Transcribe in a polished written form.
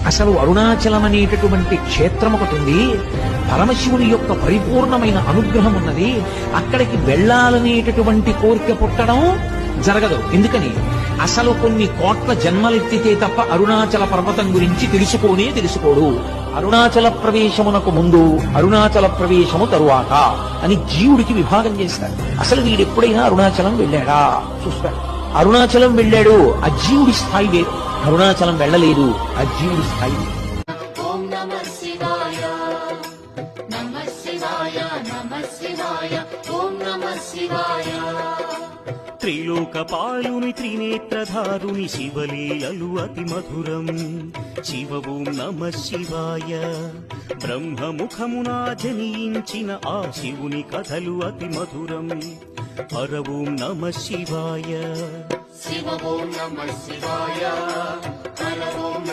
అసలు అరుణాచలం అనేటటువంటి క్షేత్రం ఒకటి ఉంది. పరమశివుని యొక్క పరిపూర్ణమైన అనుగ్రహం ఉన్నది. అక్కడికి వెళ్ళాలనేటటువంటి కోరిక పుట్టడం జరగదు. ఎందుకని? అసలు కొన్ని కోట్ల జన్మలెత్తితే తప్ప అరుణాచల పర్వతం గురించి తెలుసుకోడు. అరుణాచల ప్రవేశమునకు ముందు, అరుణాచల ప్రవేశము తరువాత అని జీవుడికి విభాగం చేస్తారు. అసలు వీడెప్పుడైనా అరుణాచలం వెళ్ళాడా చూస్తాడు. అరుణాచలం వెళ్ళాడు, ఆ జీవుడి స్థాయి వేరు. అరుణాచలం వెళ్ళలేదు, ఆ జీవుడి స్థాయి వేరు. ఓం నమః శివాయ, నమః శివాయ, నమః శివాయ, ఓం నమః శివాయ. త్రిలోకపాలుని త్రినేత్రధారుని శివలీలలు అతి మధురం. శివ ఓం నమః శివాయ. బ్రహ్మముఖమున జనించిన ఆ శివుని కథలు అతి మధురం. హర ఓం నమః శివాయ. శివ ఓం నమః శివాయ, హర ఓం